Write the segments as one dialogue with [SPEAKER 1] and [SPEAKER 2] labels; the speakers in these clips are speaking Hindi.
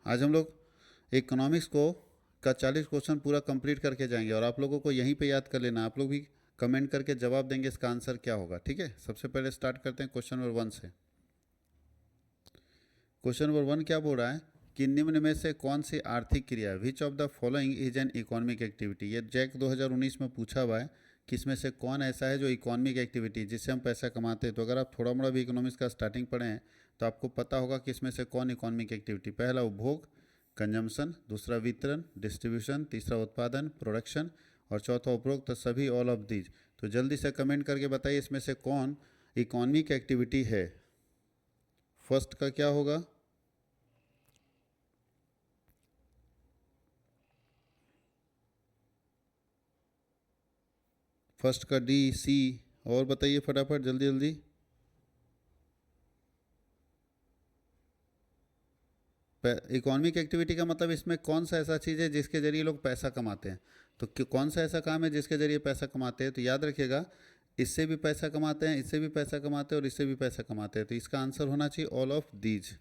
[SPEAKER 1] आज हम लोग इकोनॉमिक्स को का 40 क्वेश्चन पूरा कंप्लीट करके जाएंगे और आप लोगों को यहीं पे याद कर लेना। आप लोग भी कमेंट करके जवाब देंगे इसका आंसर क्या होगा, ठीक है। सबसे पहले स्टार्ट करते हैं क्वेश्चन नंबर 1 से। क्वेश्चन नंबर 1 क्या बोल रहा है कि निम्न में से कौन सी आर्थिक क्रिया, which of the following is an economic activity. ये जैक 2019 में पूछा हुआ है कि इसमें से कौन ऐसा है जो इकोनॉमिक एक्टिविटी जिससे हम पैसा कमाते हैं। तो अगर आप थोड़ा मोड़ा भी इकोनॉमिक्स का स्टार्टिंग पढ़े हैं तो आपको पता होगा कि इसमें से कौन इकोनॉमिक एक्टिविटी। पहला उपभोग, कंजम्पशन, दूसरा वितरण, डिस्ट्रीब्यूशन, तीसरा उत्पादन, प्रोडक्शन, और चौथा उपरोक्त सभी, ऑल ऑफ दीज। तो जल्दी से कमेंट करके बताइए इसमें से कौन इकोनॉमिक एक्टिविटी है। फर्स्ट का क्या होगा? फर्स्ट का डी, सी, और बताइए फटाफट जल्दी जल्दी। इकोनॉमिक एक्टिविटी का मतलब इसमें कौन सा ऐसा चीज़ है जिसके जरिए लोग पैसा कमाते हैं। तो कौन सा ऐसा काम है जिसके जरिए पैसा कमाते हैं? तो याद रखिएगा, इससे भी पैसा कमाते हैं, इससे भी पैसा कमाते हैं और इससे भी पैसा कमाते हैं। तो इसका आंसर होना चाहिए all of these.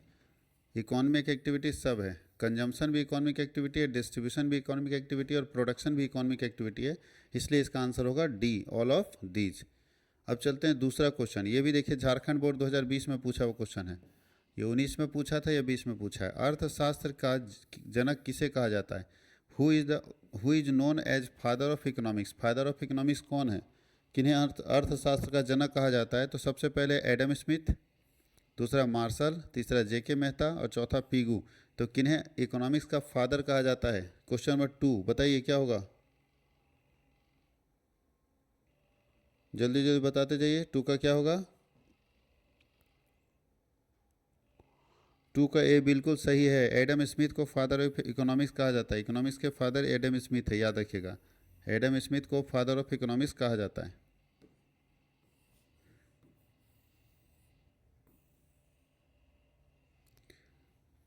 [SPEAKER 1] Economic activity सब है। कंजम्पशन भी इकोनॉमिक एक्टिविटी है, डिस्ट्रीब्यूशन भी इकोनॉमिक एक्टिविटी है और प्रोडक्शन भी इकोनॉमिक एक्टिविटी है। इसलिए इसका आंसर होगा डी, ऑल ऑफ दीज। अब चलते हैं दूसरा क्वेश्चन। ये भी देखिए झारखंड बोर्ड 2020 में पूछा हुआ क्वेश्चन है। ये 19 में पूछा था या 20 में पूछा है। अर्थशास्त्र का जनक किसे कहा जाता है? Who is known as father of economics. Father of economics कौन है? किन्हें अर्थशास्त्र का जनक कहा जाता है? तो सबसे पहले एडम स्मिथ, दूसरा मार्शल, तीसरा जेके मेहता और चौथा पीगू। तो किन्हें इकोनॉमिक्स का फादर कहा जाता है? क्वेश्चन नंबर 2 बताइए क्या होगा? जल्दी जल्दी बताते जाइए, 2 का क्या होगा? 2 का ए बिल्कुल सही है। एडम स्मिथ को फादर ऑफ इकोनॉमिक्स कहा जाता है। इकोनॉमिक्स के फादर एडम स्मिथ है, याद रखिएगा। एडम स्मिथ को फादर ऑफ इकोनॉमिक्स कहा जाता है।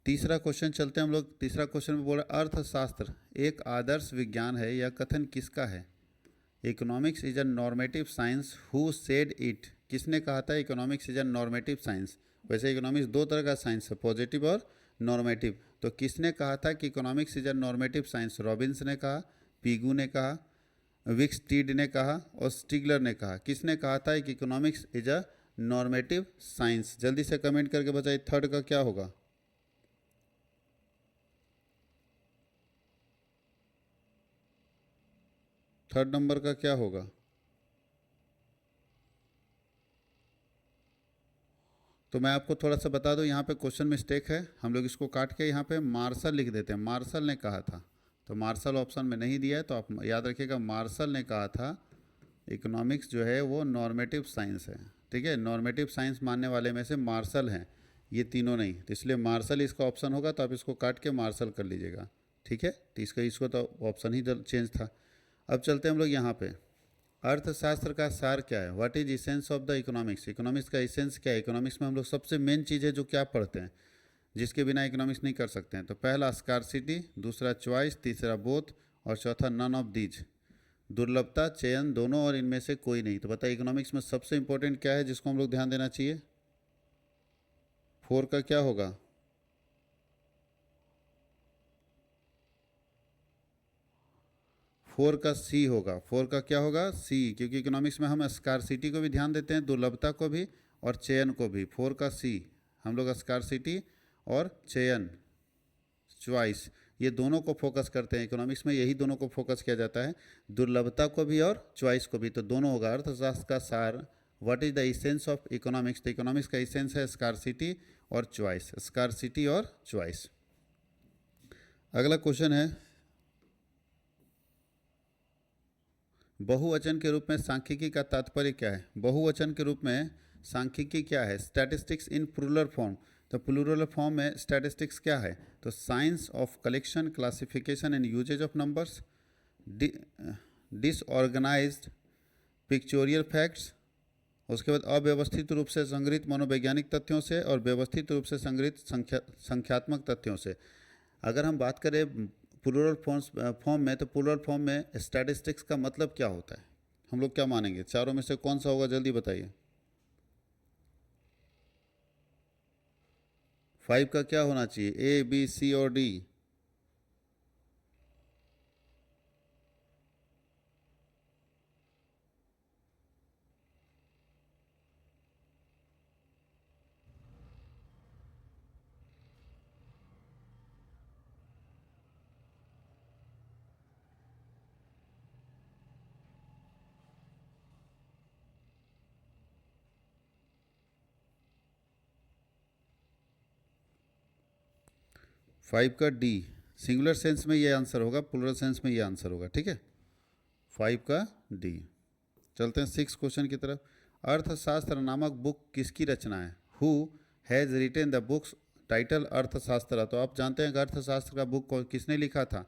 [SPEAKER 1] तीसरा क्वेश्चन चलते हैं हम लोग। तीसरा क्वेश्चन में बोला अर्थशास्त्र एक आदर्श विज्ञान है, यह कथन किसका है? Economics is a normative science, who said it. किसने कहा था economics is a normative science? वैसे इकोनॉमिक्स दो तरह का साइंस है, पॉजिटिव और नॉर्मेटिव। तो किसने कहा था कि economics is a normative science? Robins ने कहा, पीगू ने कहा, विक्सटीड ने कहा और स्टिगलर ने कहा। किसने कहा था कि economics is a normative science? जल्दी से कमेंट करके बताइए थर्ड का क्या होगा। थर्ड नंबर का क्या होगा? तो मैं आपको थोड़ा सा बता दूं, यहाँ पे क्वेश्चन मिस्टेक है। हम लोग इसको काट के यहाँ पे मार्शल लिख देते हैं। मार्शल ने कहा था, तो मार्शल ऑप्शन में नहीं दिया है। तो आप याद रखिएगा, मार्शल ने कहा था इकोनॉमिक्स जो है वो नॉर्मेटिव साइंस है, ठीक है। नॉर्मेटिव साइंस मानने वाले में से मार्शल हैं, ये तीनों नहीं। तो इसलिए मार्शल इसका ऑप्शन होगा। तो आप इसको काट के मार्शल कर लीजिएगा, ठीक है। तो इसको तो ऑप्शन ही चेंज था। अब चलते हैं हम लोग यहाँ पे। अर्थशास्त्र का सार क्या है? What is essence of the economics. Economics का इसेंस क्या है? इकोनॉमिक्स में हम लोग सबसे मेन चीज़ है जो क्या पढ़ते हैं, जिसके बिना इकोनॉमिक्स नहीं कर सकते हैं। तो पहला स्कार्सिटी, दूसरा चॉइस, तीसरा बोथ और चौथा नन ऑफ दीज। दुर्लभता, चयन, दोनों और इनमें से कोई नहीं। तो बताइए इकोनॉमिक्स में सबसे इंपॉर्टेंट क्या है जिसको हम लोग ध्यान देना चाहिए? 4 का क्या होगा? फोर का सी होगा। 4 का क्या होगा? सी। क्योंकि इकोनॉमिक्स में हम स्कार्सिटी को भी ध्यान देते हैं, दुर्लभता को भी और चयन को भी। 4 का सी, हम लोग स्कार्सिटी और चयन, चॉइस, ये दोनों को फोकस करते हैं। इकोनॉमिक्स में यही दोनों को फोकस किया जाता है, दुर्लभता को भी और चॉइस को भी। तो दोनों होगा। अर्थशास्त्र का सार, what is the essence of economics. तो इकोनॉमिक्स का इसेंस है स्कार्सिटी और चॉइस, स्कार्सिटी और चॉइस। अगला क्वेश्चन है, बहुवचन के रूप में सांख्यिकी का तात्पर्य क्या है? बहुवचन के रूप में सांख्यिकी क्या है? Statistics in plural form. तो प्लूरल फॉर्म में स्टैटिस्टिक्स क्या है? तो science of collection, classification and uses of numbers, disorganised pictorial facts, उसके बाद अव्यवस्थित रूप से संग्रहित मनोवैज्ञानिक तथ्यों से और व्यवस्थित रूप से संग्रहित संख्यात्मक तथ्यों से। अगर हम बात करें प्लूरल फॉर्म में, तो प्लूरल फॉर्म में स्टैटिस्टिक्स का मतलब क्या होता है? हम लोग क्या मानेंगे? चारों में से कौन सा होगा? जल्दी बताइए। फाइव का क्या होना चाहिए, ए बी सी और डी? फाइव का डी। सिंगुलर सेंस में ये आंसर होगा, प्लूरल सेंस में ये आंसर होगा, ठीक है। फाइव का डी। चलते हैं सिक्स क्वेश्चन की तरफ। अर्थशास्त्र नामक बुक किसकी रचना है? Who has retain the books title अर्थशास्त्र। तो आप जानते हैं कि अर्थशास्त्र का बुक किसने लिखा था?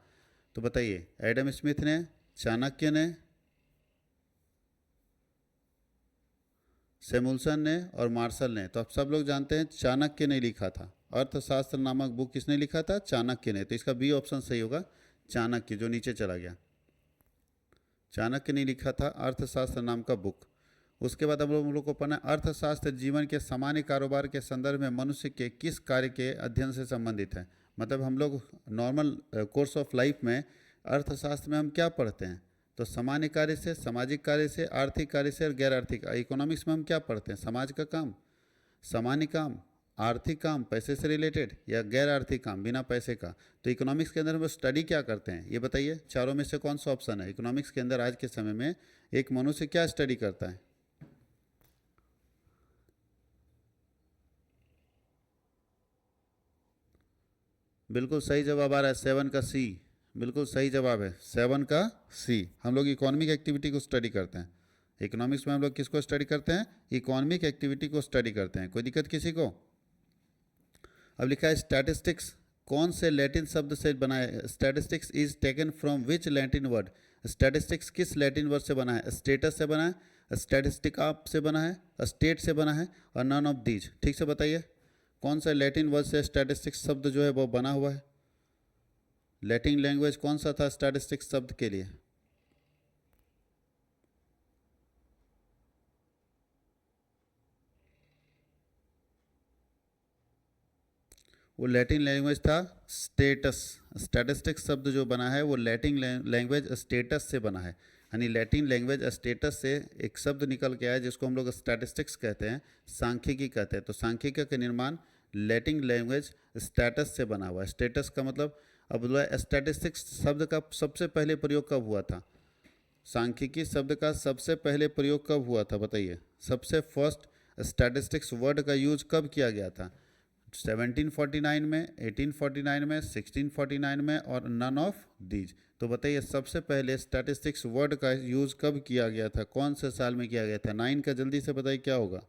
[SPEAKER 1] तो बताइए, एडम स्मिथ ने, चाणक्य ने, सैमुअल्सन ने और मार्शल ने। तो आप सब लोग जानते हैं चाणक्य ने लिखा था। अर्थशास्त्र नामक बुक किसने लिखा था? चाणक्य ने। तो इसका बी ऑप्शन सही होगा, चाणक्य, जो नीचे चला गया। चाणक्य ने लिखा था अर्थशास्त्र नाम का बुक। उसके बाद हम लोग को पढ़ना है, अर्थशास्त्र जीवन के सामान्य कारोबार के संदर्भ में मनुष्य के किस कार्य के अध्ययन से संबंधित है? मतलब हम लोग नॉर्मल कोर्स ऑफ लाइफ में अर्थशास्त्र में हम क्या पढ़ते हैं? तो सामान्य कार्य से, सामाजिक कार्य से, आर्थिक कार्य से और गैर आर्थिक। इकोनॉमिक्स में हम क्या पढ़ते हैं? समाज का काम, सामान्य काम, आर्थिक काम पैसे से रिलेटेड, या गैर आर्थिक काम बिना पैसे का। तो इकोनॉमिक्स के अंदर हम स्टडी क्या करते हैं, ये बताइए। चारों में से कौन सा ऑप्शन है? इकोनॉमिक्स के अंदर आज के समय में एक मनुष्य क्या स्टडी करता है? बिल्कुल सही जवाब आ रहा है, सेवन का सी। बिल्कुल सही जवाब है, सेवन का सी। हम लोग इकोनॉमिक एक्टिविटी को स्टडी करते हैं। इकोनॉमिक्स में हम लोग किसको स्टडी करते हैं? इकोनॉमिक एक्टिविटी को स्टडी करते हैं। कोई दिक्कत किसी को? अब लिखा है स्टैटिस्टिक्स कौन से लैटिन शब्द से बना है? Statistics is taken from which Latin word? Statistics किस लैटिन वर्ड से बना है? स्टेटस से बना है, स्टैटिस्टिका से बना है, स्टेट से बना है, और नन ऑफ दीज। ठीक से बताइए, कौन सा लैटिन वर्ड से स्टैटिस्टिक्स शब्द जो है वो बना हुआ है? लैटिन लैंग्वेज कौन सा था स्टैटिस्टिक्स शब्द के लिए? वो लैटिन लैंग्वेज था स्टेटस। स्टैटिस्टिक्स शब्द जो बना है वो लैटिन लैंग्वेज स्टेटस से बना है। यानी लैटिन लैंग्वेज स्टेटस से एक शब्द निकल के आया जिसको हम लोग स्टैटिस्टिक्स कहते हैं, सांख्यिकी कहते हैं। तो सांख्यिकी का निर्माण लैटिन लैंग्वेज स्टेटस से बना हुआ है। स्टेटस का मतलब, अब स्टैटिस्टिक्स शब्द का सबसे पहले प्रयोग कब हुआ था? सांख्यिकी शब्द का सबसे पहले प्रयोग कब हुआ था बताइए? सबसे फर्स्ट स्टैटिस्टिक्स वर्ड का यूज कब किया गया था? 1749 में, 1849 में, 1649 में, और नन ऑफ दीज। तो बताइए सबसे पहले स्टैटिस्टिक्स वर्ड का यूज़ कब किया गया था? कौन से साल में किया गया था? नाइन का जल्दी से बताइए क्या होगा?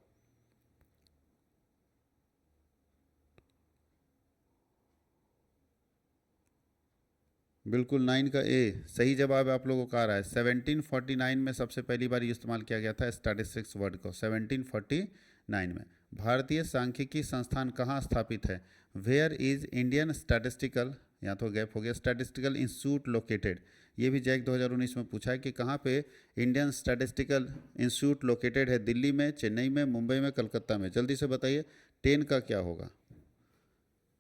[SPEAKER 1] बिल्कुल नाइन का ए सही जवाब आप लोगों का आ रहा है। 1749 में सबसे पहली बार इस्तेमाल किया गया था स्टैटिस्टिक्स वर्ड को, 1749 में। भारतीय सांख्यिकी संस्थान कहाँ स्थापित है? वेयर इज इंडियन स्टैटिस्टिकल, यहाँ तो गैप हो गया, स्टैटिस्टिकल इंस्टीट्यूट लोकेटेड। ये भी जैक 2019 में पूछा है कि कहाँ पे इंडियन स्टैटिस्टिकल इंस्टीट्यूट लोकेटेड है? दिल्ली में, चेन्नई में, मुंबई में, कलकत्ता में। जल्दी से बताइए 10 का क्या होगा?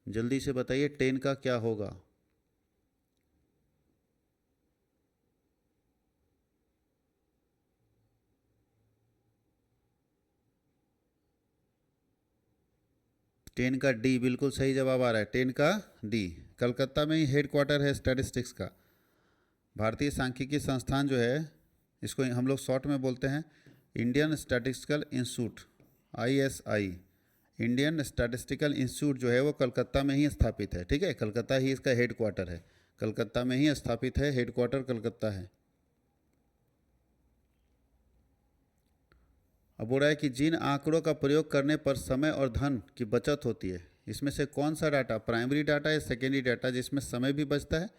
[SPEAKER 1] जल्दी से बताइए 10 का क्या होगा? 10 का डी बिल्कुल सही जवाब आ रहा है, 10 का डी। कलकत्ता में ही हेड क्वार्टर है स्टैटिस्टिक्स का। भारतीय सांख्यिकी संस्थान जो है, इसको हम लोग शॉर्ट में बोलते हैं Indian statistical institute, ISI। Indian statistical institute जो है वो कलकत्ता में ही स्थापित है, ठीक है। कलकत्ता ही इसका हेड क्वार्टर है, कलकत्ता में ही स्थापित है, हेड क्वार्टर कलकत्ता है। अब हो रहा है कि जिन आंकड़ों का प्रयोग करने पर समय और धन की बचत होती है, इसमें से कौन सा डाटा, प्राइमरी डाटा या सेकेंडरी डाटा, जिसमें समय भी बचता है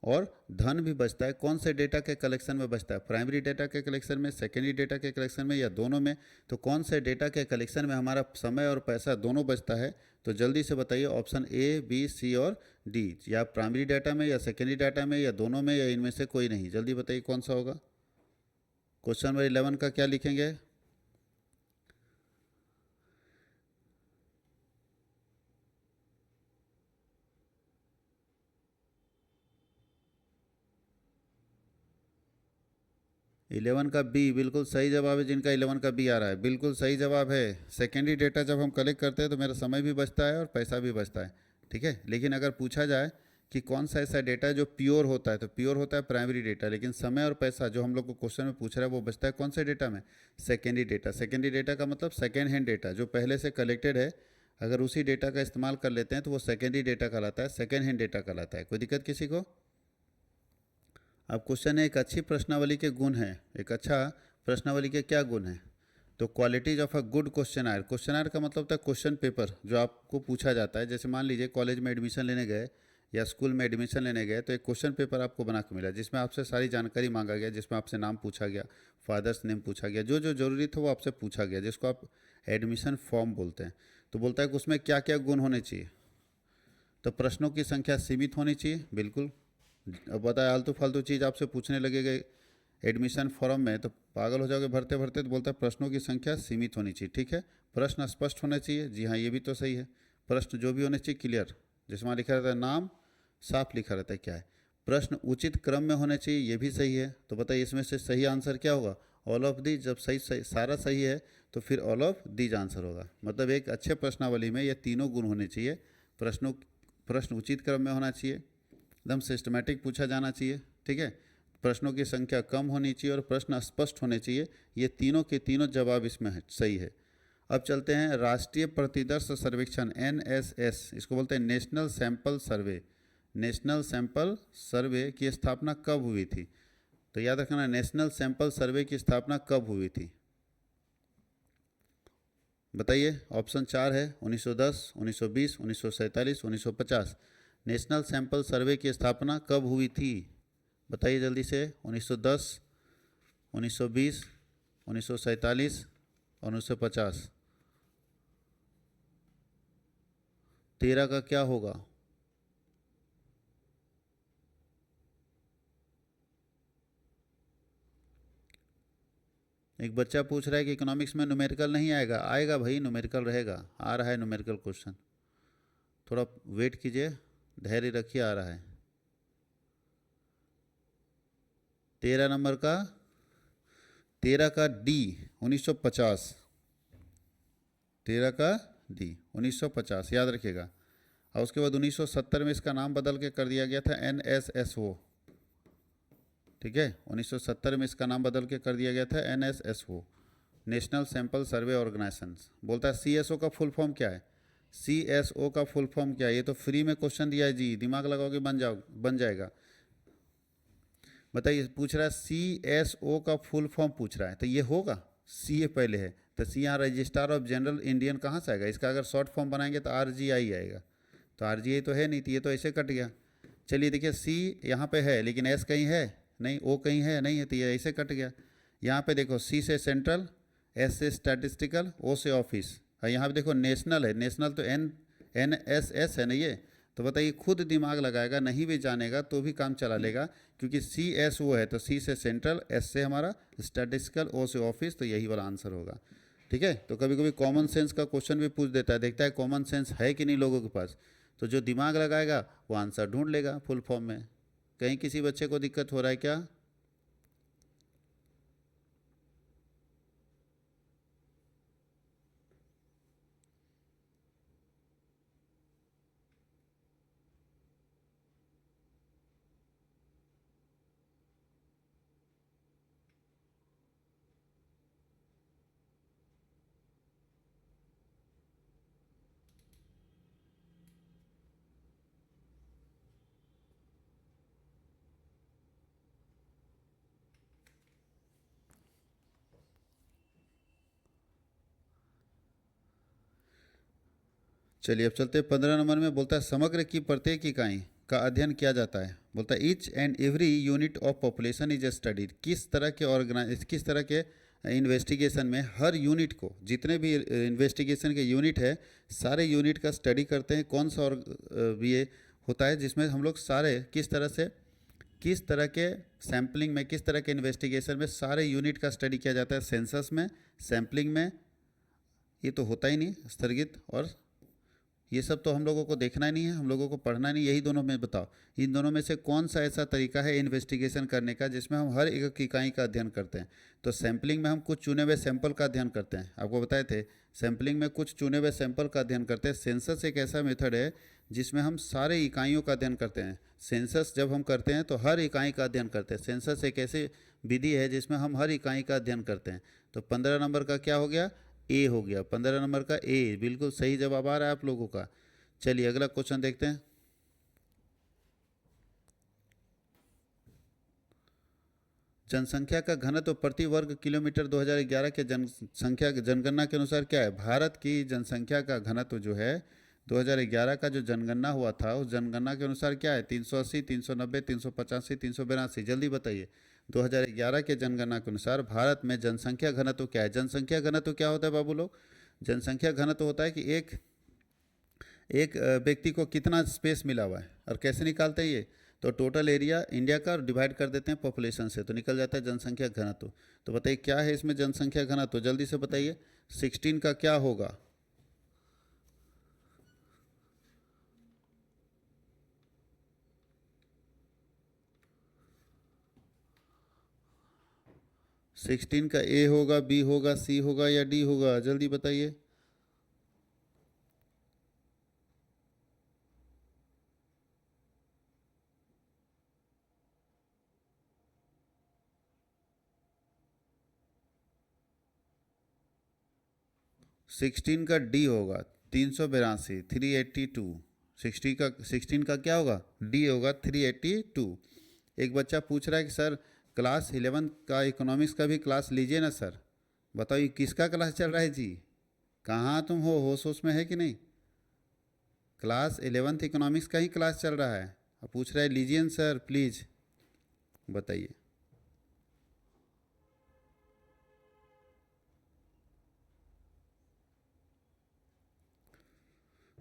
[SPEAKER 1] और धन भी बचता है, कौन से डेटा के कलेक्शन में बचता है? प्राइमरी डेटा के कलेक्शन में, सेकेंडरी डेटा के कलेक्शन में, या दोनों में? तो कौन से डेटा के कलेक्शन में हमारा समय और पैसा दोनों बचता है? तो जल्दी से बताइए, ऑप्शन ए, बी, सी और डी। या प्राइमरी डाटा में, या सेकेंडरी डाटा में, या दोनों में, या इनमें से कोई नहीं। जल्दी बताइए कौन सा होगा? क्वेश्चन नंबर 11 का क्या लिखेंगे? 11 का बी बिल्कुल सही जवाब है। जिनका 11 का बी आ रहा है बिल्कुल सही जवाब है। सेकेंडरी डेटा जब हम कलेक्ट करते हैं तो मेरा समय भी बचता है और पैसा भी बचता है, ठीक है। लेकिन अगर पूछा जाए कि कौन सा ऐसा डेटा है जो प्योर होता है, तो प्योर होता है प्राइमरी डेटा, लेकिन समय और पैसा जो हम लोग को क्वेश्चन में पूछ रहा है वो बचता है कौन से डेटा में, सेकेंडरी डेटा। सेकेंडरी डेटा का मतलब सेकेंड हैंड डेटा जो पहले से कलेक्टेड है, अगर उसी डेटा का इस्तेमाल कर लेते हैं तो वो सेकेंडरी डेटा कहलाता है, सेकेंड हैंड डेटा कहलाता है। कोई दिक्कत किसी को? अब क्वेश्चन है एक अच्छी प्रश्नावली के गुण हैं। एक अच्छा प्रश्नावली के क्या गुण हैं? तो qualities of a good questioner का मतलब होता है क्वेश्चन पेपर जो आपको पूछा जाता है। जैसे मान लीजिए कॉलेज में एडमिशन लेने गए या स्कूल में एडमिशन लेने गए तो एक क्वेश्चन पेपर आपको बना के मिला जिसमें आपसे सारी जानकारी मांगा गया, जिसमें आपसे नाम पूछा गया, फादर्स नेम पूछा गया, जो जो जरूरी था वो आपसे पूछा गया, जिसको आप एडमिशन फॉर्म बोलते हैं। तो बोलता है कि उसमें क्या क्या गुण होने चाहिए। तो प्रश्नों की संख्या सीमित होनी चाहिए, बिल्कुल। अब बताए आलतू फालतू चीज़ आपसे पूछने लगेगा एडमिशन फॉर्म में तो पागल हो जाओगे भरते भरते। तो बोलता है प्रश्नों की संख्या सीमित होनी चाहिए, ठीक है। प्रश्न स्पष्ट होने चाहिए, जी हाँ ये भी तो सही है। प्रश्न जो भी होने चाहिए क्लियर, जैसे वहाँ लिखा रहता है नाम साफ लिखा रहता है क्या है। प्रश्न उचित क्रम में होने चाहिए, ये भी सही है। तो बताइए इसमें से सही आंसर क्या होगा? All of the. जब सही सारा सही है तो फिर ऑल ऑफ दीज आंसर होगा। मतलब एक अच्छे प्रश्नावली में ये तीनों गुण होने चाहिए। प्रश्न उचित क्रम में होना चाहिए, एकदम सिस्टमेटिक पूछा जाना चाहिए, ठीक है। प्रश्नों की संख्या कम होनी चाहिए और प्रश्न स्पष्ट होने चाहिए। ये तीनों के तीनों जवाब इसमें है, सही है। अब चलते हैं राष्ट्रीय प्रतिदर्श सर्वेक्षण NSS, इसको बोलते हैं नेशनल सैंपल सर्वे। नेशनल सैंपल सर्वे की स्थापना कब हुई थी? तो याद रखना नेशनल सैंपल सर्वे की स्थापना कब हुई थी? बताइए। ऑप्शन 4 है 1910, 1920, 1947, 1950। नेशनल सैंपल सर्वे की स्थापना कब हुई थी? बताइए जल्दी से। 1910, 1920, 1947 और 1950। 13 का क्या होगा? एक बच्चा पूछ रहा है कि इकोनॉमिक्स में न्यूमेरिकल नहीं आएगा। आएगा भाई, न्यूमेरिकल रहेगा। आ रहा है न्यूमेरिकल क्वेश्चन, थोड़ा वेट कीजिए, धैर्य रखिए, आ रहा है। 13 नंबर का 13 का डी 1950। 13 का डी 1950 याद रखिएगा। और उसके बाद 1970 में इसका नाम बदल के कर दिया गया था NSSO, ठीक है। 1970 में इसका नाम बदल के कर दिया गया था NSSO, national sample survey organisation. बोलता है CSO का फुल फॉर्म क्या है? CSO का फुल फॉर्म क्या है? ये तो फ्री में क्वेश्चन दिया है जी, दिमाग लगाओगे बन जाएगा। बताइए, पूछ रहा है CSO का फुल फॉर्म पूछ रहा है, तो ये होगा CA पहले है, तो C यहाँ रजिस्ट्रार ऑफ जनरल इंडियन कहाँ से आएगा? इसका अगर शॉर्ट फॉर्म बनाएंगे तो RGI आएगा, तो RGI तो है नहीं, तो ये तो ऐसे कट गया। चलिए देखिए C यहाँ पे है लेकिन S कहीं है नहीं, O कहीं है नहीं है, तो ये ऐसे कट गया। यहाँ पे देखो C से सेंट्रल, S से स्टैटिस्टिकल, O से ऑफिस, और यहाँ पे देखो नेशनल है, नेशनल तो NSS है ना ये। तो बताइए खुद दिमाग लगाएगा, नहीं भी जानेगा तो भी काम चला लेगा, क्योंकि CSO है तो C से सेंट्रल, S से हमारा स्टैटिस्टिकल, O से ऑफिस, तो यही वाला आंसर होगा, ठीक है। तो कभी कभी कॉमन सेंस का क्वेश्चन भी पूछ देता है, देखता है कॉमन सेंस है कि नहीं लोगों के पास। तो जो दिमाग लगाएगा वो आंसर ढूंढ लेगा फुल फॉर्म में। कहीं किसी बच्चे को दिक्कत हो रहा है क्या? चलिए अब चलते हैं 15 नंबर में। बोलता है समग्र की प्रत्येक इकाई का अध्ययन किया जाता है। बोलता है each and every unit of population is studied. किस तरह के इन्वेस्टिगेशन में हर यूनिट को, जितने भी इन्वेस्टिगेशन के यूनिट है सारे यूनिट का स्टडी करते हैं। कौन सा और ये होता है जिसमें हम लोग सारे किस तरह के सैम्पलिंग में, किस तरह के इन्वेस्टिगेशन में सारे यूनिट का स्टडी किया जाता है? सेंसस में, सैम्पलिंग में, ये तो होता ही नहीं, स्थगित, और ये सब तो हम लोगों को देखना ही नहीं है, हम लोगों को पढ़ना नहीं, यही दोनों में बताओ, इन दोनों में से कौन सा ऐसा तरीका है इन्वेस्टिगेशन करने का जिसमें हम हर एक इकाई का अध्ययन करते हैं। तो सैम्पलिंग में हम कुछ चुने हुए सैंपल का अध्ययन करते हैं, आपको बताए थे सैम्पलिंग में कुछ चुने हुए सैंपल का अध्ययन करते हैं। सेंसस एक ऐसा मेथड है जिसमें हम सारे इकाइयों का अध्ययन करते हैं। सेंसस जब हम करते हैं तो हर इकाई का अध्ययन करते हैं। सेंसस एक ऐसी विधि है जिसमें हम हर इकाई का अध्ययन करते हैं। तो 15 नंबर का क्या हो गया, ए हो गया, 15 नंबर का ए बिल्कुल सही जवाब आ रहा है आप लोगों का। चलिए अगला क्वेश्चन देखते हैं। जनसंख्या का घनत्व प्रति वर्ग किलोमीटर 2011 के जनसंख्या जनगणना के अनुसार क्या है। भारत की जनसंख्या का घनत्व जो है 2011 का जो जनगणना हुआ था उस जनगणना के अनुसार क्या है, 380, 390, 385, 382। जल्दी बताइए, 2011 के जनगणना के अनुसार भारत में जनसंख्या घनत्व क्या है। जनसंख्या घनत्व क्या होता है बाबू लोग, जनसंख्या घनत्व होता है कि एक एक व्यक्ति को कितना स्पेस मिला हुआ है। और कैसे निकालते हैं ये, तो टोटल एरिया इंडिया का डिवाइड कर देते हैं पॉपुलेशन से, तो निकल जाता है जनसंख्या घनत्व। तो बताइए क्या है इसमें जनसंख्या घनत्व, जल्दी से बताइए। 16 का क्या होगा, 16 का ए होगा, बी होगा, सी होगा या डी होगा, जल्दी बताइए। सिक्सटीन का डी होगा, 382, 382। 16 का क्या होगा, डी होगा, 382। एक बच्चा पूछ रहा है कि सर क्लास 11 का इकोनॉमिक्स का भी क्लास लीजिए ना सर। बताओ ये किसका क्लास चल रहा है जी, कहाँ तुम हो, होश होश में है कि नहीं। क्लास 11th इकोनॉमिक्स का ही क्लास चल रहा है, अब पूछ रहा है लीजिए ना सर प्लीज़, बताइए।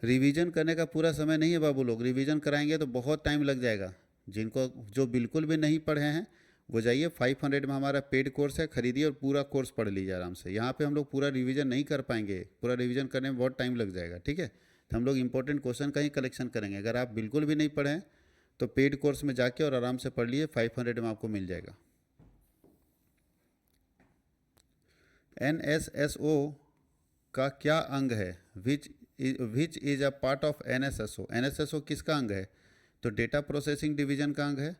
[SPEAKER 1] रिवीजन करने का पूरा समय नहीं है बाबू लोग, रिवीजन कराएंगे तो बहुत टाइम लग जाएगा। जिनको जो बिल्कुल भी नहीं पढ़े हैं वो जाइए, 500 में हमारा पेड कोर्स है, खरीदिए और पूरा कोर्स पढ़ लीजिए आराम से। यहाँ पे हम लोग पूरा रिवीजन नहीं कर पाएंगे, पूरा रिवीजन करने में बहुत टाइम लग जाएगा, ठीक है। तो हम लोग इंपॉर्टेंट क्वेश्चन का ही कलेक्शन करेंगे। अगर आप बिल्कुल भी नहीं पढ़े हैं तो पेड कोर्स में जाके और आराम से पढ़ लिए, 500 में आपको मिल जाएगा। NSSO का क्या अंग है, which is a part of NSSO। NSSO किसका अंग है, तो डेटा प्रोसेसिंग डिवीजन का अंग है,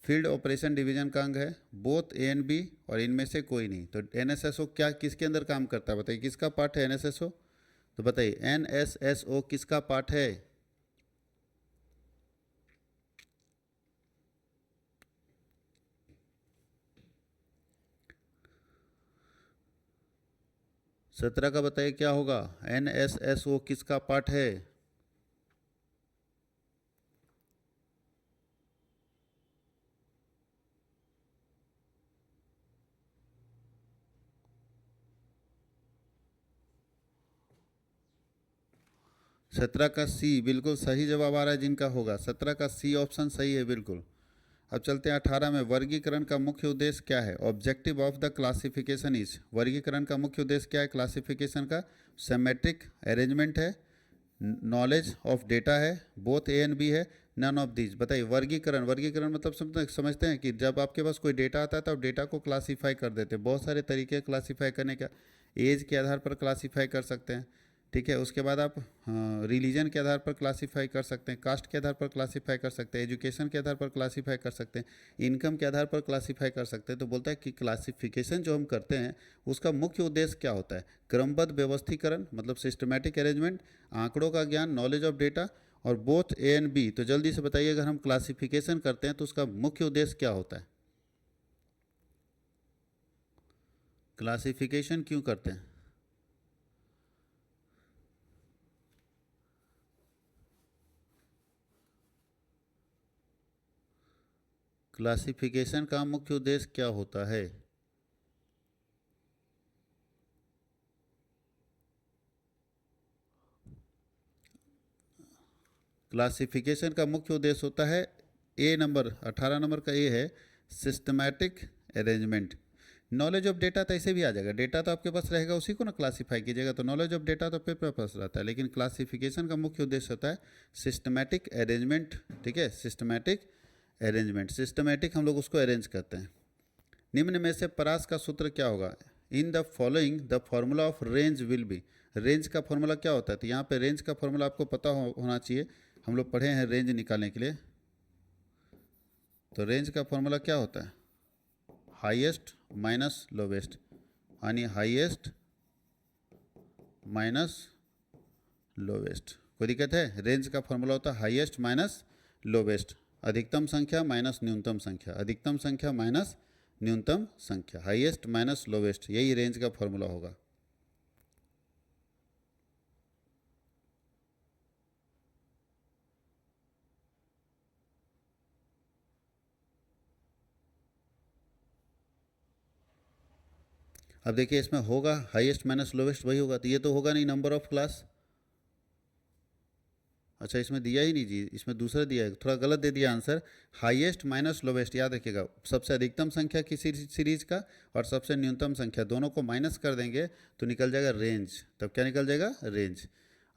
[SPEAKER 1] फील्ड ऑपरेशन डिवीजन का अंग है, बोथ ए एंड बी, और इनमें से कोई नहीं। तो NSSO क्या किसके अंदर काम करता है, बताइए किसका पार्ट है NSSO, तो बताइए NSSO किसका पार्ट है। सत्रह का बताइए क्या होगा, NSSO किसका पार्ट है। सत्रह का सी बिल्कुल सही जवाब आ रहा है जिनका होगा, 17 का सी ऑप्शन सही है बिल्कुल। अब चलते हैं 18 में, वर्गीकरण का मुख्य उद्देश्य क्या है। Objective of the classification is, वर्गीकरण का मुख्य उद्देश्य क्या है क्लासिफिकेशन का, सेमेट्रिक अरेंजमेंट है, नॉलेज ऑफ डेटा है, बोथ ए एंड बी है, नन ऑफ दीज। बताइए वर्गीकरण, वर्गीकरण मतलब समझते हैं कि जब आपके पास कोई डेटा आता है तो आप डेटा को क्लासीफाई कर देते हैं। बहुत सारे तरीके क्लासीफाई करने का, एज के आधार पर क्लासीफाई कर सकते हैं, ठीक है। उसके बाद आप रिलीजन के आधार पर क्लासीफाई कर सकते हैं, कास्ट के आधार पर क्लासीफाई कर सकते हैं, एजुकेशन के आधार पर क्लासीफाई कर सकते हैं, इनकम के आधार पर क्लासीफाई कर सकते हैं। तो बोलता है कि क्लासिफिकेशन जो हम करते हैं उसका मुख्य उद्देश्य क्या होता है, क्रमबद्ध व्यवस्थीकरण मतलब सिस्टमैटिक अरेंजमेंट, आंकड़ों का ज्ञान नॉलेज ऑफ डेटा, और बोथ ए एंड बी। तो जल्दी से बताइए अगर हम क्लासिफिकेशन करते हैं तो उसका मुख्य उद्देश्य क्या होता है, क्लासिफिकेशन क्यों करते हैं। क्लासिफिकेशन का मुख्य उद्देश्य क्या होता है। क्लासिफिकेशन का मुख्य उद्देश्य होता है, ए नंबर 18 नंबर का ए है, systematic arrangement, knowledge of data तो ऐसे भी आ जाएगा, डेटा तो आपके पास रहेगा, उसी को ना क्लासीफाई कीजिएगा, तो नॉलेज ऑफ डेटा तो आपके पास रहता है, लेकिन क्लासिफिकेशन का मुख्य उद्देश्य होता है सिस्टमैटिक अरेंजमेंट। ठीक है, सिस्टमैटिक अरेंजमेंट, सिस्टमैटिक हम लोग उसको अरेंज करते हैं। निम्न में से परास का सूत्र क्या होगा? In the following the formula of range will be. Range का फॉर्मूला क्या होता है? तो यहाँ पे रेंज का फॉर्मूला आपको पता होना चाहिए, हम लोग पढ़े हैं रेंज निकालने के लिए। तो रेंज का फॉर्मूला क्या होता है? हाईएस्ट माइनस लोवेस्ट, यानी हाईएस्ट माइनस लोवेस्ट। कोई दिक्कत है? रेंज का फॉर्मूला होता है हाईएस्ट माइनस लोवेस्ट, अधिकतम संख्या माइनस न्यूनतम संख्या, अधिकतम संख्या माइनस न्यूनतम संख्या, हाईएस्ट माइनस लोवेस्ट, यही रेंज का फॉर्मूला होगा। अब देखिए इसमें होगा हाईएस्ट माइनस लोवेस्ट, वही होगा, तो ये तो होगा नहीं नंबर ऑफ क्लास। अच्छा इसमें दिया ही नहीं जी, इसमें दूसरा दिया है, थोड़ा गलत दे दिया आंसर। हाईएस्ट माइनस लोवेस्ट, याद रखिएगा, सबसे अधिकतम संख्या की सीरीज का और सबसे न्यूनतम संख्या दोनों को माइनस कर देंगे तो निकल जाएगा रेंज। तब क्या निकल जाएगा? रेंज।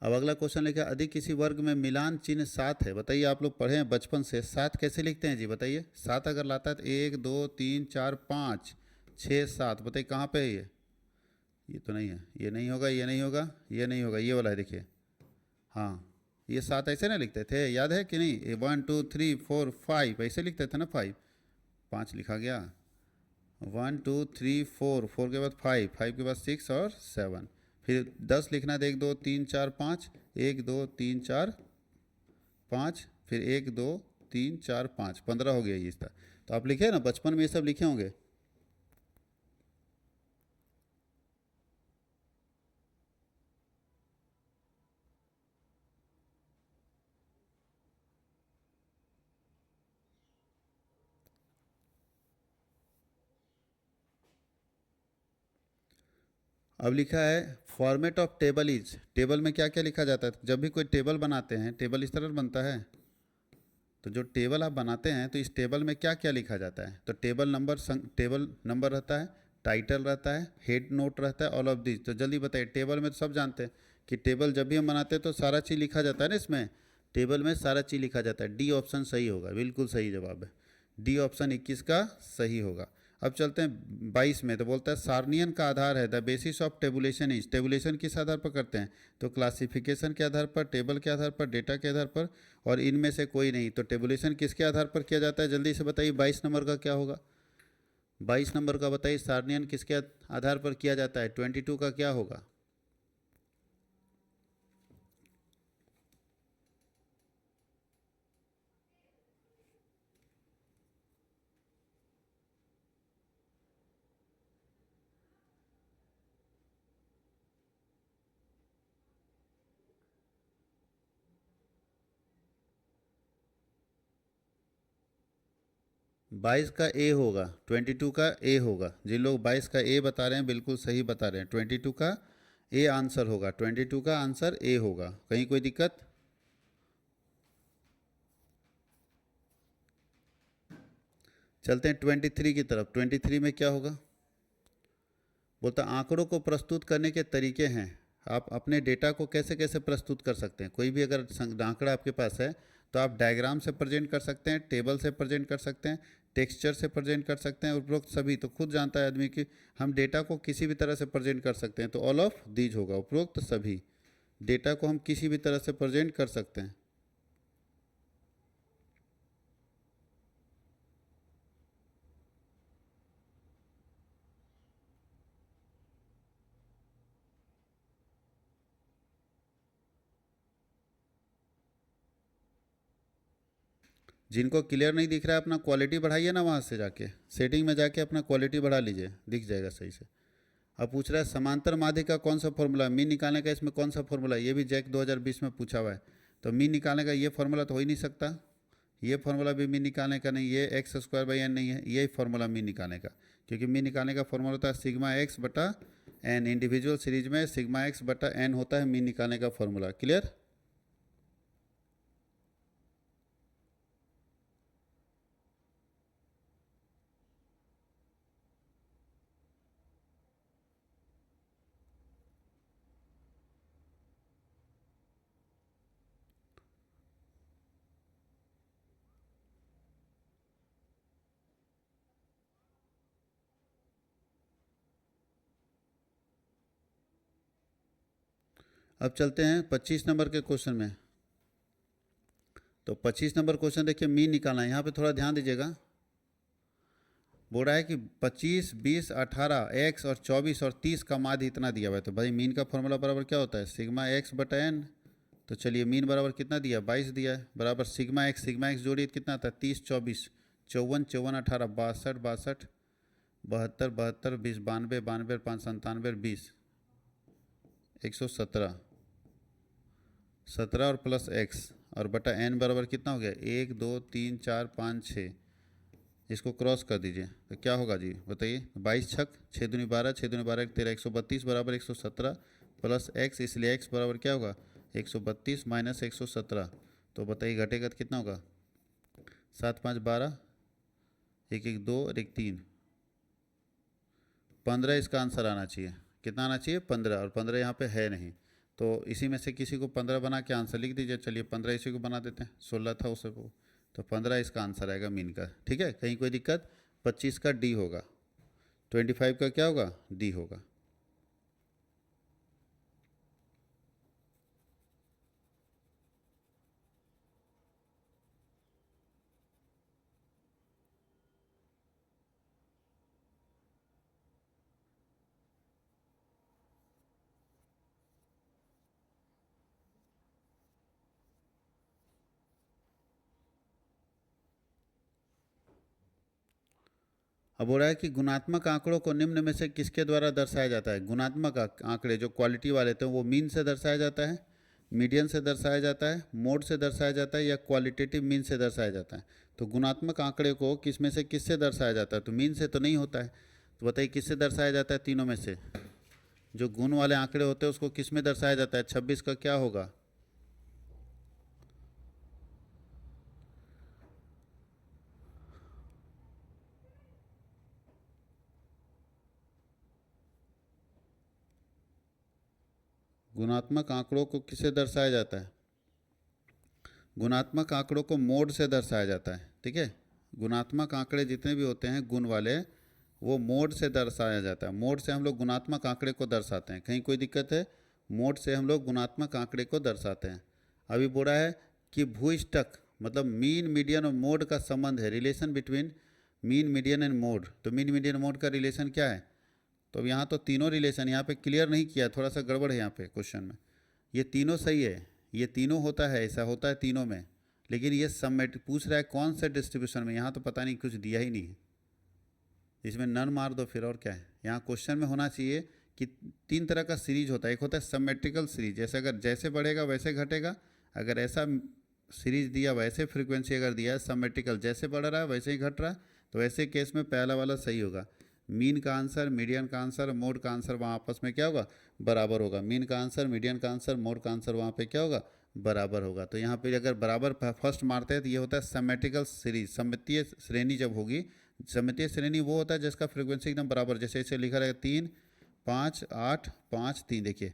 [SPEAKER 1] अब अगला क्वेश्चन लिखा, अधिक किसी वर्ग में मिलान चिन्ह 7 है, बताइए, आप लोग पढ़े हैं बचपन से, 7 कैसे लिखते हैं जी? बताइए, 7 अगर लाता है तो 1 2 3 4 5 6 7, बताइए कहाँ पे है ये तो नहीं है, ये नहीं होगा, ये नहीं होगा, ये नहीं होगा, ये वाला है, देखिए, हाँ, ये 7 ऐसे ना लिखते थे, याद है कि नहीं? ये 1 2 3 4 5 ऐसे लिखते थे ना, 5 5 लिखा गया, 1 2 3 4, 4 के बाद 5, 5 के बाद 6 और 7, फिर 10 लिखना है, 1 2 3 4 5, 1 2 3 4 5, फिर 1 2 3 4 5, 15 हो गया ये इसका। तो आप लिखे ना बचपन में, ये सब लिखे होंगे। अब लिखा है format of table is, table में क्या क्या लिखा जाता है? जब भी कोई टेबल बनाते हैं, टेबल इस तरह बनता है, तो जो टेबल आप बनाते हैं तो इस टेबल में क्या क्या लिखा जाता है? तो टेबल नंबर रहता है, टाइटल रहता है, हेड नोट रहता है, ऑल ऑफ दिस। तो जल्दी बताइए, टेबल में तो सब जानते हैं कि टेबल जब भी हम बनाते हैं तो सारा चीज़ लिखा जाता है ना, इसमें टेबल में सारा चीज़ लिखा जाता है। डी ऑप्शन सही होगा, बिल्कुल सही जवाब है, डी ऑप्शन 21 का सही होगा। अब चलते हैं 22 में, तो बोलता है सारनियन का आधार है, the basis of tabulation is, tabulation किस आधार पर करते हैं? तो क्लासिफिकेशन के आधार पर, टेबल के आधार पर, डेटा के आधार पर, और इनमें से कोई नहीं। तो टेबुलेशन किसके आधार पर किया जाता है? जल्दी से बताइए, 22 नंबर का क्या होगा? 22 नंबर का बताइए, सारनियन किसके आधार पर किया जाता है? 22 का क्या होगा? 22 का ए होगा, 22 का ए होगा। जिन लोग 22 का ए बता रहे हैं बिल्कुल सही बता रहे हैं, 22 का ए आंसर होगा, 22 का आंसर ए होगा। कहीं कोई दिक्कत? चलते हैं 23 की तरफ। 23 में क्या होगा? बोलता आंकड़ों को प्रस्तुत करने के तरीके हैं, आप अपने डेटा को कैसे कैसे प्रस्तुत कर सकते हैं? कोई भी अगर आंकड़ा आपके पास है तो आप डायग्राम से प्रेजेंट कर सकते हैं, टेबल से प्रेजेंट कर सकते हैं, टेक्सचर से प्रेजेंट कर सकते हैं, उपरोक्त सभी। तो खुद जानता है आदमी कि हम डेटा को किसी भी तरह से प्रेजेंट कर सकते हैं, तो ऑल ऑफ दीज होगा, उपरोक्त सभी डेटा को हम किसी भी तरह से प्रेजेंट कर सकते हैं। जिनको क्लियर नहीं दिख रहा है, अपना क्वालिटी बढ़ाइए ना, वहाँ से जाके सेटिंग में जाके अपना क्वालिटी बढ़ा लीजिए, दिख जाएगा सही से। अब पूछ रहा है समांतर माध्य का कौन सा फॉर्मूला, मीन निकालने का इसमें कौन सा फॉर्मूला? ये भी जैक 2020 में पूछा हुआ है। तो मीन निकालने का ये फॉर्मूला तो हो ही नहीं सकता, ये फॉर्मूला भी मीन निकालने का नहीं, ये एक्स स्क्वायर बाई एन नहीं है, यही फॉर्मूला मीन निकालने का। क्योंकि मीन निकालने का फॉर्मूला होता है सिग्मा एक्स बटा एन, इंडिविजुअल सीरीज में सिग्मा एक्स बटा एन होता है मीन निकालने का फॉर्मूला। क्लियर? अब चलते हैं 25 नंबर के क्वेश्चन में। तो 25 नंबर क्वेश्चन देखिए, मीन निकालना है। यहाँ पे थोड़ा ध्यान दीजिएगा। बोल रहा है कि 25, 20, 18 एक्स और 24 और 30 का माध्य इतना दिया हुआ है। तो भाई मीन का फॉर्मूला बराबर क्या होता है, सिग्मा एक्स बटा एन। तो चलिए मीन बराबर कितना दिया, 22 दिया है, बराबर सिग्मा एक्स जोड़िए कितना आता है, 30, 24, 54, 54, 18, 62, 62, 72, 72, 20, 92, 92, 5, 97, 20, 117, 17 और प्लस एक्स और बटा एन बराबर कितना हो गया, 1, 2, 3, 4, 5, 6। इसको क्रॉस कर दीजिए तो क्या होगा जी बताइए, 22 छक 6 दूनी 12, 6 दूनी 12 13, 132 बराबर 117 प्लस एक्स, इसलिए एक्स बराबर क्या होगा, 132 माइनस 117। तो बताइए घटेगा तो कितना होगा, 7, 5, 12, 1, 1, 2 और 1, 3, 15 इसका आंसर आना चाहिए। कितना आना चाहिए, 15, और 15 यहाँ पे है नहीं। तो इसी में से किसी को 15 बना के आंसर लिख दीजिए। चलिए 15 इसी को बना देते हैं, 16 था उसको, तो 15 इसका आंसर आएगा मीन का। ठीक है, कहीं कोई दिक्कत। 25 का डी होगा, 25 का क्या होगा, डी होगा। अब हो रहा है कि गुणात्मक आंकड़ों को निम्न में से किसके द्वारा दर्शाया जाता है। गुणात्मक आंकड़े जो क्वालिटी वाले थे वो मीन से दर्शाया जाता है, मीडियन से दर्शाया जाता है, मोड से दर्शाया जाता है, या क्वालिटेटिव मीन से दर्शाया जाता है। तो गुणात्मक आंकड़े को किस में से किससे दर्शाया जाता है, तो मीन से तो नहीं होता है। तो बताइए किससे दर्शाया जाता है, तीनों में से। जो गुण वाले आंकड़े होते हैं उसको किस में दर्शाया जाता है, 26 का क्या होगा, गुणात्मक आंकड़ों को किससे दर्शाया जाता है, गुणात्मक आंकड़ों को मोड से दर्शाया जाता है। ठीक है, गुणात्मक आंकड़े जितने भी होते हैं गुण वाले, वो मोड से दर्शाया जाता है। मोड से हम लोग गुणात्मक आंकड़े को दर्शाते हैं। कहीं कोई दिक्कत है, मोड से हम लोग गुणात्मक आंकड़े को दर्शाते हैं। अभी बोला है कि भूइष्ठक मतलब मीन, मीडियन और मोड का संबंध है, relation between mean, median and mode. तो मीन, मीडियन, मोड का रिलेशन क्या है। तो अब यहाँ तो तीनों रिलेशन यहाँ पे क्लियर नहीं किया, थोड़ा सा गड़बड़ है यहाँ पे क्वेश्चन में। ये तीनों सही है, ये तीनों होता है, ऐसा होता है तीनों में, लेकिन ये सबमेट पूछ रहा है कौन से डिस्ट्रीब्यूशन में। यहाँ तो पता नहीं, कुछ दिया ही नहीं है, इसमें नन मार दो फिर, और क्या है। यहाँ क्वेश्चन में होना चाहिए कि 3 तरह का सीरीज होता है। एक होता है सबमेट्रिकल सीरीज, जैसे अगर जैसे बढ़ेगा वैसे घटेगा। अगर ऐसा सीरीज दिया, वैसे फ्रीक्वेंसी अगर दिया है सबमेट्रिकल, जैसे बढ़ रहा है वैसे ही घट रहा है, तो ऐसे केस में पहला वाला सही होगा। मीन का आंसर, मीडियन का आंसर, मोड का आंसर वहाँ आपस में क्या होगा, बराबर होगा। मीन का आंसर, मीडियन का आंसर, मोड का आंसर वहाँ पे क्या होगा, बराबर होगा। तो यहाँ पे अगर बराबर फर्स्ट मारते हैं तो ये होता है सममेट्रिकल सीरीज। सममितीय श्रेणी जब होगी, सममितीय श्रेणी वो होता है जिसका फ्रीक्वेंसी एकदम बराबर, जैसे इसे लिखा रहेगा 3, 5, 8, 5, 3। देखिए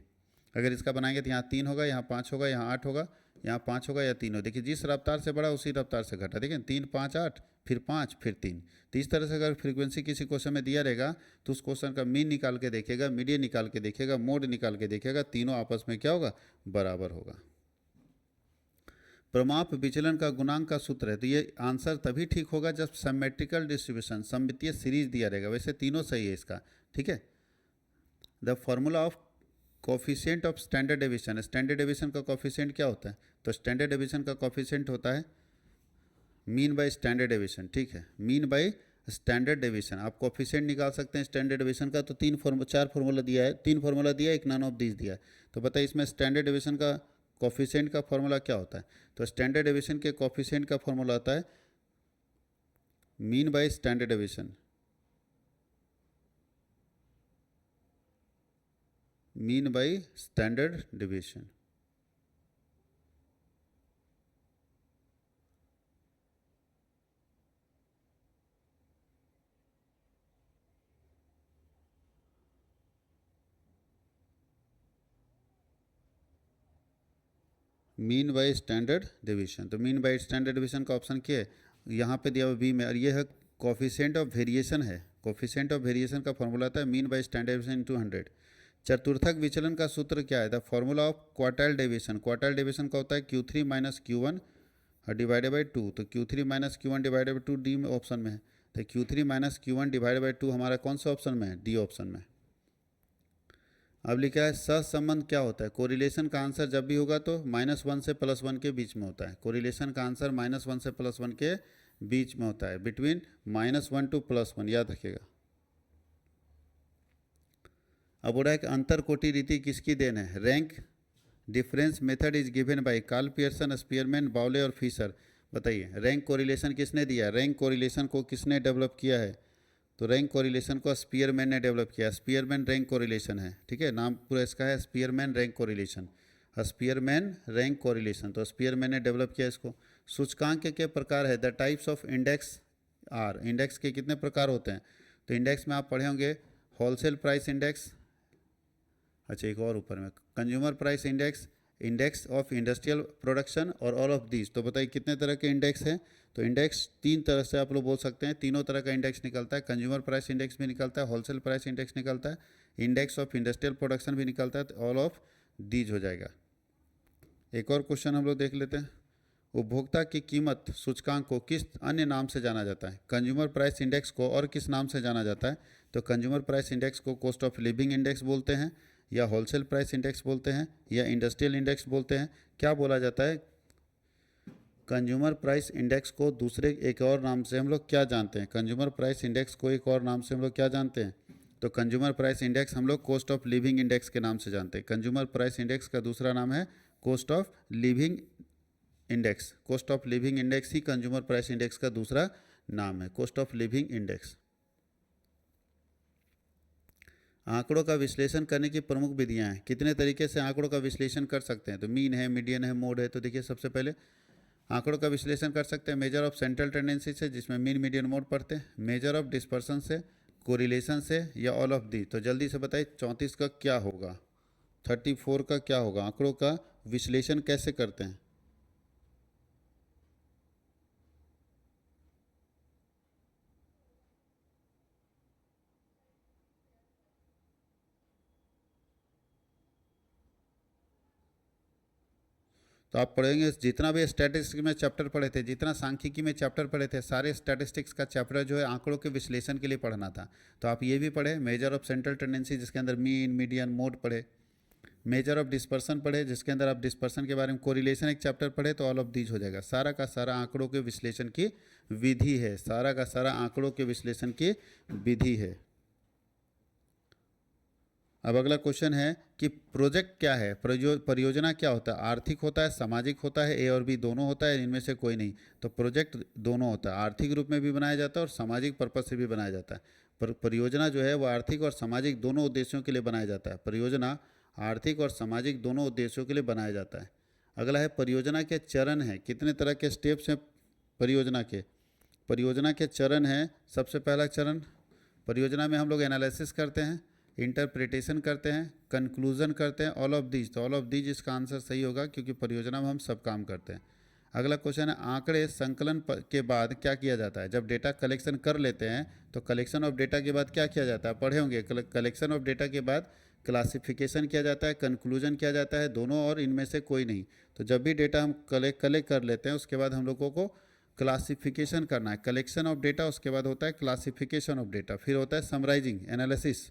[SPEAKER 1] अगर इसका बनाएंगे तो यहाँ 3 होगा, यहाँ 5 होगा, यहाँ 8 होगा, यहाँ 5 होगा, या 3 हो। देखिए जिस रफ्तार से बढ़ा उसी रफ्तार से घटा। देखिए 3, 5, 8, फिर 5, फिर 3। तो इस तरह से अगर फ्रीक्वेंसी किसी क्वेश्चन में दिया रहेगा तो उस क्वेश्चन का मीन निकाल के देखेगा, मीडियन निकाल के देखेगा, मोड निकाल के देखेगा, तीनों आपस में क्या होगा, बराबर होगा। प्रमाप विचलन का गुणांक का सूत्र है। तो ये आंसर तभी ठीक होगा जब सिमेट्रिकल डिस्ट्रीब्यूशन, सममितीय सीरीज दिया रहेगा। वैसे तीनों सही है इसका। ठीक है, the formula of coefficient of standard deviation. Standard deviation का कोफिशिएंट क्या होता है, तो स्टैंडर्ड डेविएशन का कोफिशिएंट होता है मीन बाय स्टैंडर्ड डेविएशन। ठीक है, मीन बाय स्टैंडर्ड डेविएशन। आप कोफिशिएंट निकाल सकते हैं स्टैंडर्ड डेविएशन का। तो 4 फार्मूला दिया है, 3 फार्मूला दिया है, एक नन ऑफ दिस दिया है। तो बताइए इसमें स्टैंडर्ड डेविएशन का कोफिशिएंट का फॉर्मूला क्या होता है। तो स्टैंडर्ड डेविएशन के कोफिशिएंट का फॉर्मूला होता है mean by standard deviation, mean by standard deviation. Mean by standard deviation. तो मीन बाय स्टैंडर्ड डेविएशन का ऑप्शन क्या है, यहाँ पे दिया हुआ बी में, और ये है कोफिशिएंट ऑफ वेरिएशन है। कोफिशिएंट ऑफ वेरिएशन का फॉर्मूला आता है mean by standard deviation into 100। चतुर्थक विचलन का सूत्र क्या है? The formula of quartile deviation, quartile deviation का होता है Q3 minus Q1 divided by 2, तो Q3 minus Q1 divided by 2 D में ऑप्शन में है, तो Q3 minus Q1 divided by 2 हमारा कौन सा ऑप्शन में है? डी ऑप्शन में। अब लिखा है सहसंबंध क्या होता है? कोरिलेशन का आंसर जब भी होगा तो -1 से +1 के बीच में होता है। कोरिलेशन का आंसर -1 से +1 के बीच में होता है, बिटवीन -1 टू +1, याद रखिएगा। अब हो रहा है कि अंतर कोटि रीति किसकी देन है? Rank difference method is given by Karl Pearson, Spearman, Bowley और फिशर। बताइए रैंक कोरिलेशन किसने दिया? रैंक कोरिलेशन को किसने डेवलप किया है? तो रैंक कोरिलेशन को स्पीयरमैन ने डेवलप किया। स्पीयरमैन रैंक कोरिलेशन है, ठीक है, नाम पूरा इसका है Spearman rank correlation. Spearman rank correlation, तो स्पीयरमैन ने डेवलप किया इसको। सूचकांक के प्रकार है? The types of index are, index के कितने प्रकार होते हैं? तो इंडेक्स में आप पढ़े होंगे होलसेल प्राइस इंडेक्स, अच्छा एक और ऊपर में consumer price index, index of industrial production और ऑल ऑफ दीज। तो बताइए कितने तरह के इंडेक्स हैं? तो इंडेक्स 3 तरह से आप लोग बोल सकते हैं, तीनों तरह का इंडेक्स निकलता है। कंज्यूमर प्राइस इंडेक्स भी निकलता है, होलसेल प्राइस इंडेक्स निकलता है, इंडेक्स ऑफ इंडस्ट्रियल प्रोडक्शन भी निकलता है, तो ऑल ऑफ दीज हो जाएगा। एक और क्वेश्चन हम लोग देख लेते हैं। उपभोक्ता की कीमत सूचकांक को किस अन्य नाम से जाना जाता है? कंज्यूमर प्राइस इंडेक्स को और किस नाम से जाना जाता है? तो कंज्यूमर प्राइस इंडेक्स को कॉस्ट ऑफ लिविंग इंडेक्स बोलते हैं, या होलसेल प्राइस इंडेक्स बोलते हैं, या इंडस्ट्रियल इंडेक्स बोलते हैं। क्या बोला जाता है? कंज्यूमर प्राइस इंडेक्स को दूसरे एक और नाम से हम लोग क्या जानते हैं? कंज्यूमर प्राइस इंडेक्स को एक और नाम से हम लोग क्या जानते हैं? तो कंज्यूमर प्राइस इंडेक्स हम लोग कॉस्ट ऑफ लिविंग इंडेक्स के नाम से जानते हैं। कंज्यूमर प्राइस इंडेक्स का दूसरा नाम है cost of living index. Cost of living index he consumer price index का दूसरा नाम है, कॉस्ट ऑफ लिविंग इंडेक्स। आंकड़ों का विश्लेषण करने की प्रमुख विधियां हैं। कितने तरीके से आंकड़ों का विश्लेषण कर सकते हैं? तो मीन है, मीडियन है, मोड है। तो देखिए सबसे पहले आंकड़ों का विश्लेषण कर सकते हैं मेजर ऑफ सेंट्रल टेंडेंसी से, जिसमें मीन, मीडियन, मोड पढ़ते हैं, मेजर ऑफ डिस्पर्सन से, कोरिलेशन से, या ऑल ऑफ दी। तो जल्दी से बताइए 34 का क्या होगा, 34 का क्या होगा? आंकड़ों का विश्लेषण कैसे करते हैं? तो आप पढ़ेंगे जितना भी स्टैटिस्टिक्स में चैप्टर पढ़े थे, जितना सांख्यिकी में चैप्टर पढ़े थे, सारे स्टैटिस्टिक्स का चैप्टर जो है आंकड़ों के विश्लेषण के लिए पढ़ना था। तो आप ये भी पढ़े मेजर ऑफ सेंट्रल टेंडेंसी, जिसके अंदर मीन, मीडियन, मोड पढ़े, मेजर ऑफ डिस्पर्सन पढ़े, जिसके अंदर आप डिस्पर्सन के बारे में, कोरिलेशन एक चैप्टर पढ़े, तो ऑल ऑफ दीज हो जाएगा। सारा का सारा आंकड़ों के विश्लेषण की विधि है, सारा का सारा आंकड़ों के विश्लेषण की विधि है। अब अगला क्वेश्चन है कि प्रोजेक्ट क्या है? परियोजना क्या होता है? आर्थिक होता है, सामाजिक होता है, ए और बी दोनों होता है, इनमें से कोई नहीं। तो प्रोजेक्ट दोनों होता है, आर्थिक रूप में भी बनाया जाता है और सामाजिक पर्पज से भी बनाया जाता है। पर परियोजना जो है वो आर्थिक और सामाजिक दोनों उद्देश्यों के लिए बनाया जाता है। परियोजना आर्थिक और सामाजिक दोनों उद्देश्यों के लिए बनाया जाता है। अगला है परियोजना के चरण हैं। कितने तरह के स्टेप्स हैं परियोजना के? परियोजना के चरण हैं। सबसे पहला चरण, परियोजना में हम लोग एनालिसिस करते हैं, इंटरप्रिटेशन करते हैं, कंक्लूजन करते हैं, ऑल ऑफ दीज। तो ऑल ऑफ दीज इसका आंसर सही होगा, क्योंकि परियोजना में हम सब काम करते हैं। अगला क्वेश्चन है आंकड़े संकलन के बाद क्या किया जाता है? जब डेटा कलेक्शन कर लेते हैं तो कलेक्शन ऑफ डेटा के बाद क्या किया जाता है? पढ़े होंगे, कलेक्शन ऑफ डेटा के बाद क्लासिफिकेशन किया जाता है, कंक्लूजन किया जाता है, दोनों और इनमें से कोई नहीं। तो जब भी डेटा हम कलेक्ट कर लेते हैं उसके बाद हम लोगों को क्लासिफिकेशन करना है। कलेक्शन ऑफ डेटा, उसके बाद होता है क्लासिफिकेशन ऑफ डेटा, फिर होता है समराइजिंग, एनालिसिस।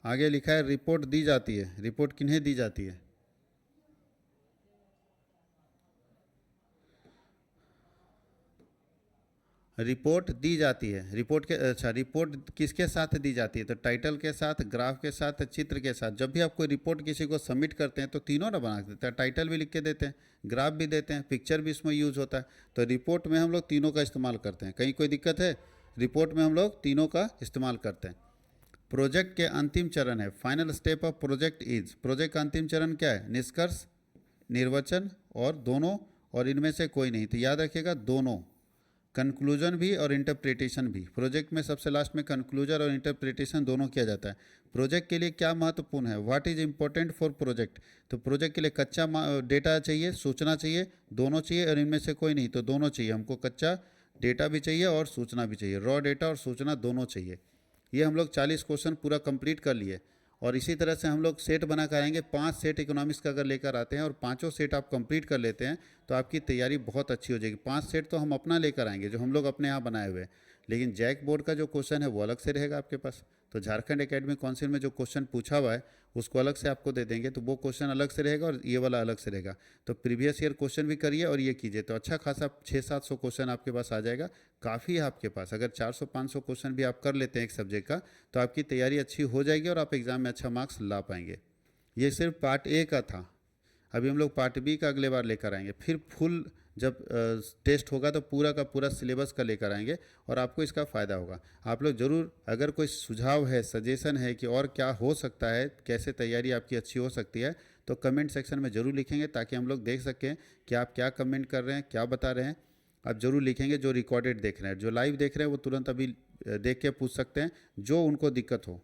[SPEAKER 1] आगे लिखा है रिपोर्ट दी जाती है। रिपोर्ट किन्हें दी जाती है? रिपोर्ट दी जाती है। रिपोर्ट के अच्छा, रिपोर्ट किसके साथ दी जाती है? तो टाइटल के साथ, ग्राफ के साथ, चित्र के साथ। जब भी आप कोई रिपोर्ट किसी को सबमिट करते हैं तो तीनों ना बना देते हैं, टाइटल भी लिख के देते हैं, ग्राफ भी देते हैं, पिक्चर भी इसमें यूज़ होता है। तो रिपोर्ट में हम लोग तीनों का इस्तेमाल करते हैं। कहीं कोई दिक्कत है? रिपोर्ट में हम लोग तीनों का इस्तेमाल करते हैं। प्रोजेक्ट के अंतिम चरण है, final step of project is. Project का अंतिम चरण क्या है? निष्कर्ष, निर्वचन और दोनों, और इनमें से कोई नहीं। तो याद रखिएगा दोनों, कंक्लूजन भी और इंटरप्रिटेशन भी। प्रोजेक्ट में सबसे लास्ट में कंक्लूजन और इंटरप्रिटेशन दोनों किया जाता है। प्रोजेक्ट के लिए क्या महत्वपूर्ण है? What is important for project. तो प्रोजेक्ट के लिए कच्चा डेटा चाहिए, सूचना चाहिए, दोनों चाहिए, और इनमें से कोई नहीं। तो दोनों चाहिए हमको, कच्चा डेटा भी चाहिए और सूचना भी चाहिए, रॉ डेटा और सूचना दोनों चाहिए। ये हम लोग 40 क्वेश्चन पूरा कंप्लीट कर लिए। और इसी तरह से हम लोग सेट बना कर आएंगे, 5 सेट इकोनॉमिक्स का अगर लेकर आते हैं और पाँचों सेट आप कंप्लीट कर लेते हैं तो आपकी तैयारी बहुत अच्छी हो जाएगी। 5 सेट तो हम अपना लेकर आएंगे जो हम लोग अपने यहाँ बनाए हुए हैं, लेकिन जैक बोर्ड का जो क्वेश्चन है वो अलग से रहेगा आपके पास। तो झारखंड एकेडमिक काउंसिल में जो क्वेश्चन पूछा हुआ है उसको अलग से आपको दे देंगे, तो वो क्वेश्चन अलग से रहेगा और ये वाला अलग से रहेगा। तो प्रीवियस ईयर क्वेश्चन भी करिए और ये कीजिए, तो अच्छा खासा 600-700 क्वेश्चन आपके पास आ जाएगा। काफ़ी है आपके पास, अगर 400-500 क्वेश्चन भी आप कर लेते हैं एक सब्जेक्ट का तो आपकी तैयारी अच्छी हो जाएगी और आप एग्ज़ाम में अच्छा मार्क्स ला पाएंगे। ये सिर्फ पार्ट ए का था। अभी हम लोग पार्ट बी का अगले बार लेकर आएंगे, फिर फुल जब टेस्ट होगा तो पूरा का पूरा सिलेबस का लेकर आएंगे और आपको इसका फ़ायदा होगा। आप लोग ज़रूर, अगर कोई सुझाव है, सजेशन है कि और क्या हो सकता है, कैसे तैयारी आपकी अच्छी हो सकती है, तो कमेंट सेक्शन में ज़रूर लिखेंगे ताकि हम लोग देख सकें कि आप क्या कमेंट कर रहे हैं, क्या बता रहे हैं। आप ज़रूर लिखेंगे। जो रिकॉर्डेड देख रहे हैं, जो लाइव देख रहे हैं वो तुरंत अभी देख के पूछ सकते हैं जो उनको दिक्कत हो।